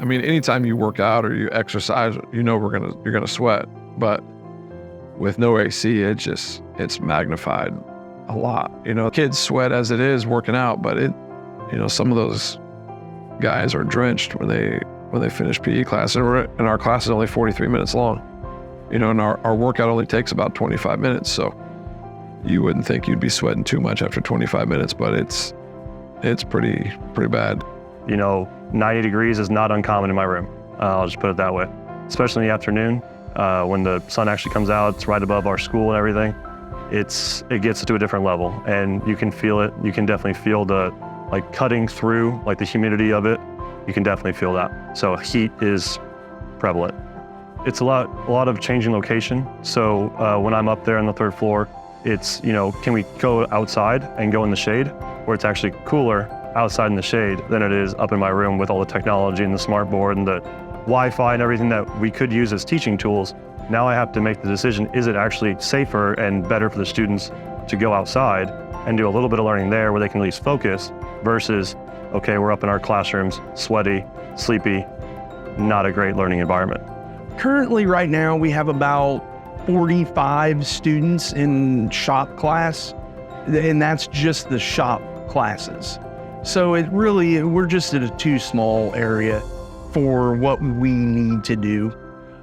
I mean, anytime you work out or you exercise, you know you're gonna sweat. But with no AC, it's magnified a lot. Kids sweat as it is working out, but some of those guys are drenched when they finish PE class, and our class is only 43 minutes long. And our workout only takes about 25 minutes, so you wouldn't think you'd be sweating too much after 25 minutes, but it's pretty bad. 90 degrees is not uncommon in my room. I'll just put it that way. Especially in the afternoon, when the sun actually comes out, it's right above our school and everything. It gets to a different level, and you can feel it. You can definitely feel the cutting through, the humidity of it. You can definitely feel that. So heat is prevalent. It's a lot of changing location. So when I'm up there on the third floor, it's, can we go outside and go in the shade, where it's actually cooler outside in the shade than it is up in my room with all the technology and the smart board and the Wi-Fi and everything that we could use as teaching tools. Now I have to make the decision, is it actually safer and better for the students to go outside and do a little bit of learning there where they can at least focus versus, okay, we're up in our classrooms, sweaty, sleepy, not a great learning environment. Currently, right now, we have about 45 students in shop class, and that's just the shop classes. So we're just at a too small area for what we need to do.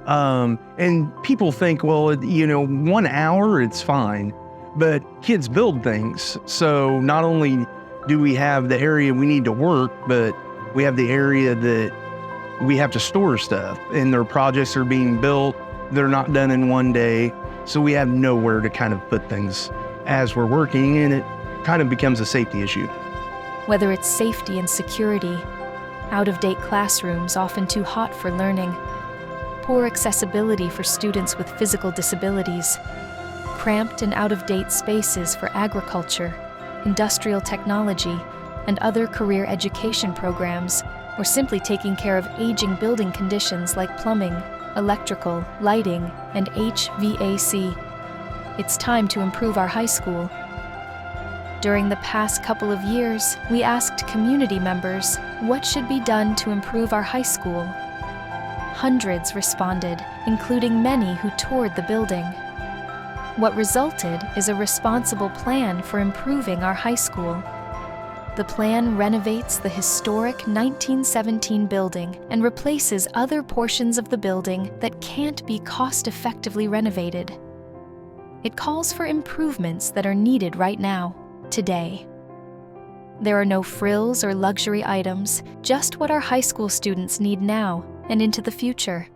And people think, well, 1 hour, it's fine, but kids build things. So not only do we have the area we need to work, but we have the area that we have to store stuff, and their projects are being built. They're not done in one day. So we have nowhere to kind of put things as we're working, and it kind of becomes a safety issue. Whether it's safety and security, out-of-date classrooms often too hot for learning, poor accessibility for students with physical disabilities, cramped and out-of-date spaces for agriculture, industrial technology, and other career education programs, or simply taking care of aging building conditions like plumbing, electrical, lighting, and HVAC. It's time to improve our high school. During the past couple of years, we asked community members what should be done to improve our high school. Hundreds responded, including many who toured the building. What resulted is a responsible plan for improving our high school. The plan renovates the historic 1917 building and replaces other portions of the building that can't be cost-effectively renovated. It calls for improvements that are needed right now, today. There are no frills or luxury items, just what our high school students need now and into the future.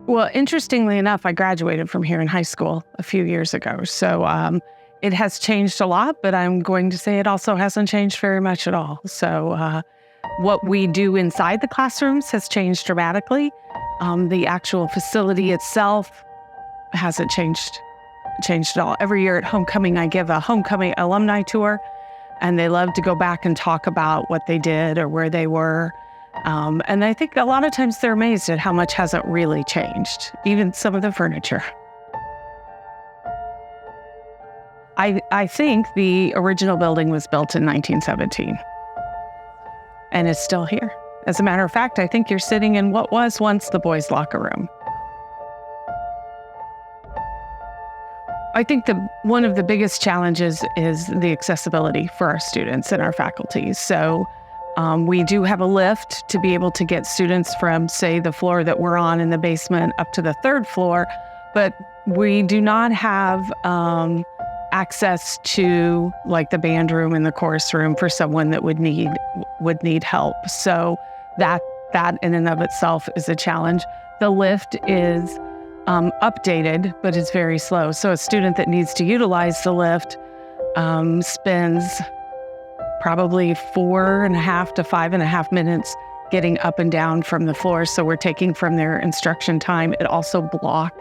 Well, interestingly enough, I graduated from here in high school a few years ago. So it has changed a lot, but I'm going to say it also hasn't changed very much at all. So what we do inside the classrooms has changed dramatically. The actual facility itself hasn't changed at all. Every year at homecoming, I give a homecoming alumni tour, and they love to go back and talk about what they did or where they were. And I think a lot of times they're amazed at how much hasn't really changed, even some of the furniture. I think the original building was built in 1917, and it's still here. As a matter of fact, I think you're sitting in what was once the boys' locker room. I think one of the biggest challenges is the accessibility for our students and our faculty. So we do have a lift to be able to get students from, say, the floor that we're on in the basement up to the third floor, but we do not have access to like the band room and the chorus room for someone that would need help. So that in and of itself is a challenge. The lift is updated, but it's very slow. So a student that needs to utilize the lift spends probably 4.5 to 5.5 minutes getting up and down from the floor. So we're taking from their instruction time. It also blocks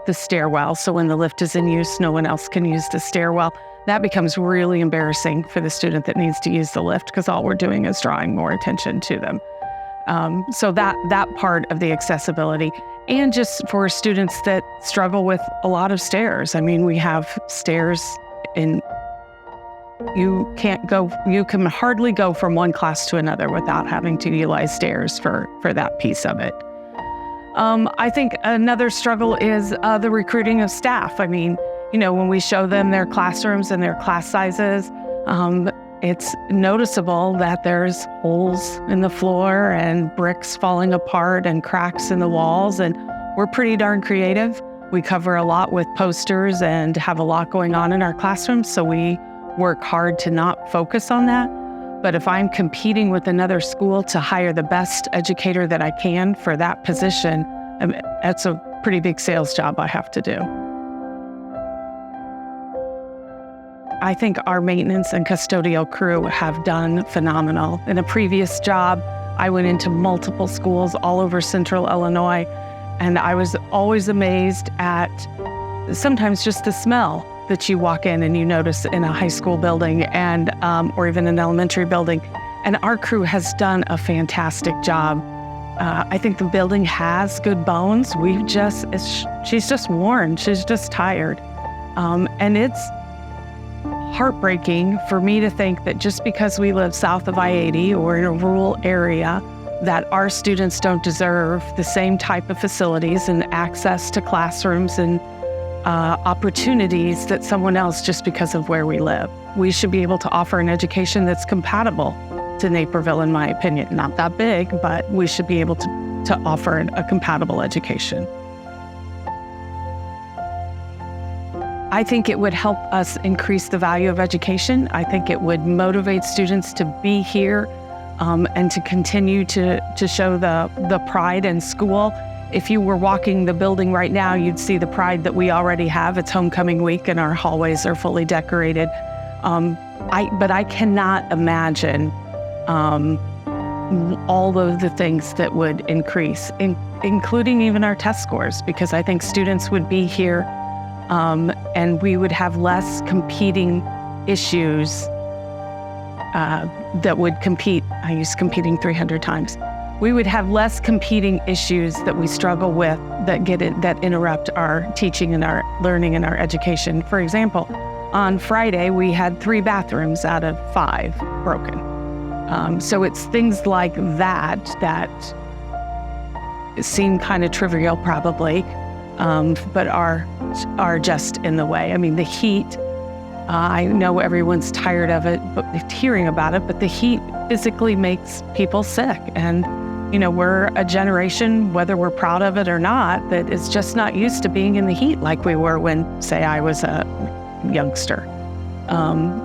the stairwell. So when the lift is in use, no one else can use the stairwell. That becomes really embarrassing for the student that needs to use the lift because all we're doing is drawing more attention to them. So that part of the accessibility, and just for students that struggle with a lot of stairs. I mean, we have stairs in you can hardly go from one class to another without having to utilize stairs for that piece of it. I think another struggle is the recruiting of staff. I mean, when we show them their classrooms and their class sizes, it's noticeable that there's holes in the floor and bricks falling apart and cracks in the walls. And we're pretty darn creative. We cover a lot with posters and have a lot going on in our classrooms. So we work hard to not focus on that. But if I'm competing with another school to hire the best educator that I can for that position, that's a pretty big sales job I have to do. I think our maintenance and custodial crew have done phenomenal. In a previous job, I went into multiple schools all over central Illinois, and I was always amazed at sometimes just the smell that you walk in and you notice in a high school building and or even an elementary building. And our crew has done a fantastic job. I think the building has good bones. She's just worn. She's just tired. And it's heartbreaking for me to think that just because we live south of I-80 or in a rural area, that our students don't deserve the same type of facilities and access to classrooms and opportunities that someone else just because of where we live. We should be able to offer an education that's compatible to Naperville, in my opinion. Not that big, but we should be able to offer a compatible education. I think it would help us increase the value of education. I think it would motivate students to be here and to continue to show the pride in school. If you were walking the building right now, you'd see the pride that we already have. It's homecoming week and our hallways are fully decorated. But I cannot imagine all of the things that would increase, including even our test scores, because I think students would be here and we would have less competing issues that would compete. I used competing 300 times. We would have less competing issues that we struggle with that interrupt our teaching and our learning and our education. For example, on Friday, we had 3 bathrooms out of 5 broken. So it's things like that seem kind of trivial probably, but are just in the way. I mean, the heat, I know everyone's tired of it, but hearing about it, but the heat physically makes people sick. And, we're a generation, whether we're proud of it or not, that is just not used to being in the heat like we were when, say, I was a youngster.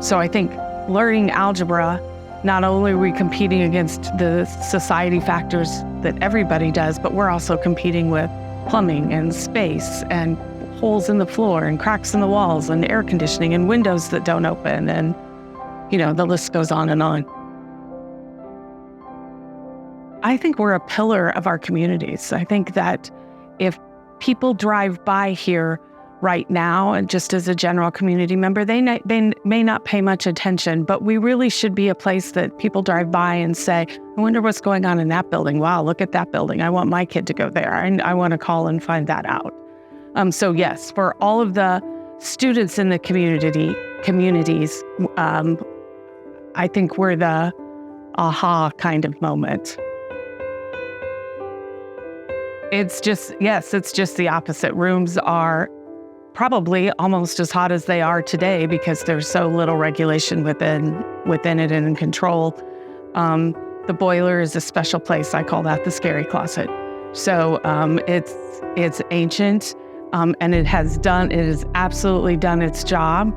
So I think learning algebra, not only are we competing against the society factors that everybody does, but we're also competing with plumbing and space and holes in the floor and cracks in the walls and air conditioning and windows that don't open. And, the list goes on and on. I think we're a pillar of our communities. I think that if people drive by here right now, and just as a general community member, they may not pay much attention, but we really should be a place that people drive by and say, I wonder what's going on in that building. Wow, look at that building. I want my kid to go there. And I want to call and find that out. So yes, for all of the students in the communities, I think we're the aha kind of moment. It's just the opposite. Rooms are probably almost as hot as they are today because there's so little regulation within it and in control. The boiler is a special place. I call that the scary closet. So it's ancient, and it has absolutely done its job.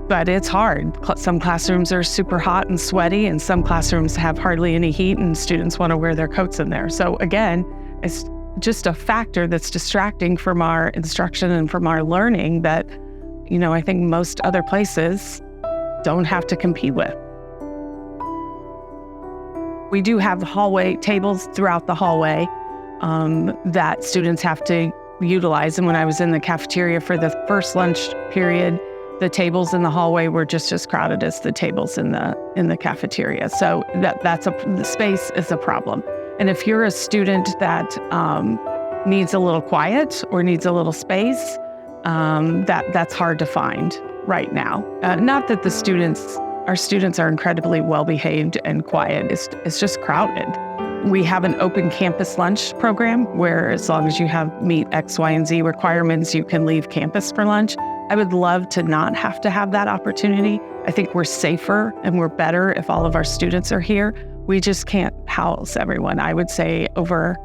But it's hard. Some classrooms are super hot and sweaty, and some classrooms have hardly any heat, and students want to wear their coats in there. So again, it's just a factor that's distracting from our instruction and from our learning that, I think most other places don't have to compete with. We do have hallway tables throughout the hallway that students have to utilize. And when I was in the cafeteria for the first lunch period, the tables in the hallway were just as crowded as the tables in the cafeteria. So the space is a problem. And if you're a student that needs a little quiet or needs a little space, that's hard to find. right now. Not that our students are incredibly well-behaved and quiet. It's just crowded. We have an open campus lunch program where as long as you meet X, Y, and Z requirements, you can leave campus for lunch. I would love to not have to have that opportunity. I think we're safer and we're better if all of our students are here. We just can't house everyone. I would say over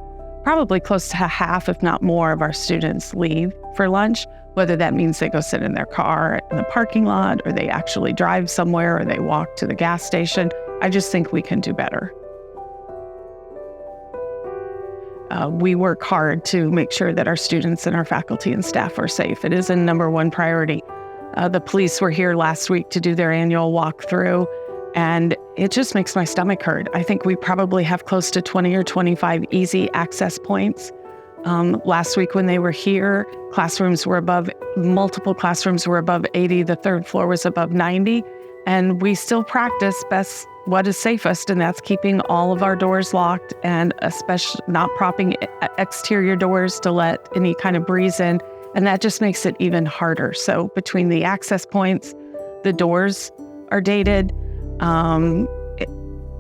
probably close to half, if not more, of our students leave for lunch, whether that means they go sit in their car in the parking lot or they actually drive somewhere or they walk to the gas station. I just think we can do better. We work hard to make sure that our students and our faculty and staff are safe. It is a number one priority. The police were here last week to do their annual walkthrough, and it just makes my stomach hurt. I think we probably have close to 20 or 25 easy access points. Last week when they were here, multiple classrooms were above 80, the third floor was above 90, and we still practice what is safest, and that's keeping all of our doors locked and especially not propping exterior doors to let any kind of breeze in, and that just makes it even harder. So between the access points, the doors are dated,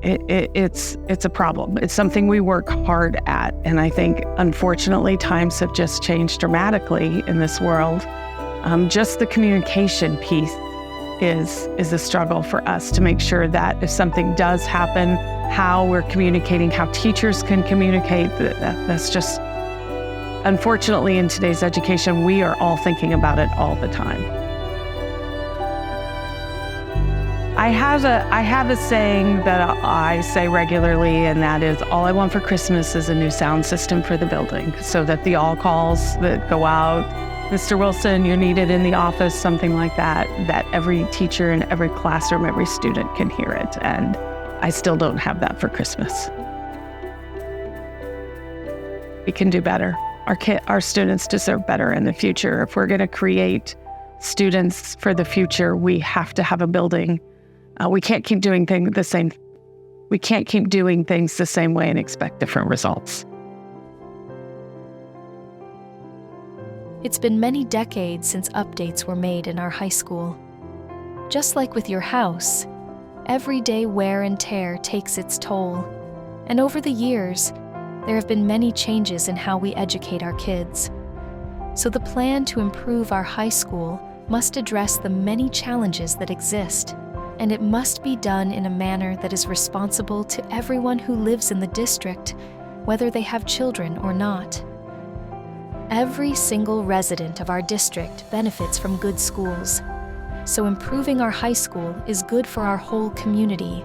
it's a problem. It's something we work hard at, and I think unfortunately times have just changed dramatically in this world. Just the communication piece is a struggle for us to make sure that if something does happen, how we're communicating, how teachers can communicate. That's just, unfortunately, in today's education, we are all thinking about it all the time. I have a saying that I say regularly, and that is, all I want for Christmas is a new sound system for the building, so that the all calls that go out, Mr. Wilson, you're needed in the office, something like that every teacher in every classroom, every student can hear it. And I still don't have that for Christmas. We can do better. Our students deserve better in the future. If we're going to create students for the future, we have to have a building. We can't keep doing things the same. We can't keep doing things the same way and expect different results. It's been many decades since updates were made in our high school. Just like with your house, everyday wear and tear takes its toll. And over the years, there have been many changes in how we educate our kids. So the plan to improve our high school must address the many challenges that exist, and it must be done in a manner that is responsible to everyone who lives in the district, whether they have children or not. Every single resident of our district benefits from good schools, so improving our high school is good for our whole community.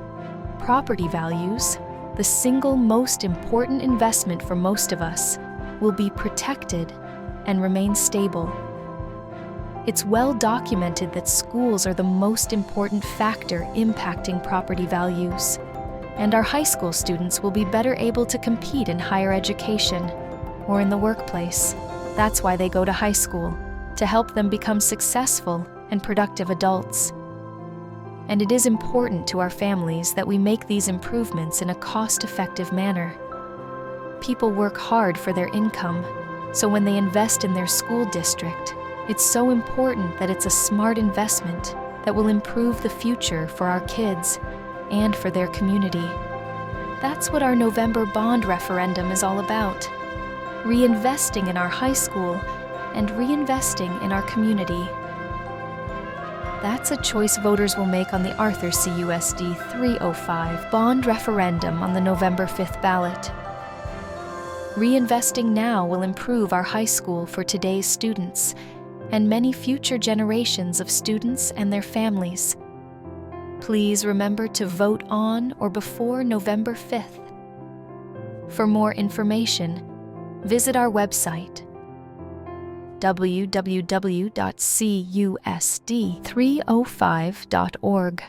Property values, the single most important investment for most of us, will be protected and remain stable. It's well documented that schools are the most important factor impacting property values, and our high school students will be better able to compete in higher education or in the workplace. That's why they go to high school, to help them become successful and productive adults. And it is important to our families that we make these improvements in a cost-effective manner. People work hard for their income, so when they invest in their school district, it's so important that it's a smart investment that will improve the future for our kids and for their community. That's what our November bond referendum is all about. Reinvesting in our high school and reinvesting in our community. That's a choice voters will make on the Arthur CUSD 305 bond referendum on the November 5th ballot. Reinvesting now will improve our high school for today's students and many future generations of students and their families. Please remember to vote on or before November 5th. For more information, visit our website, www.cusd305.org.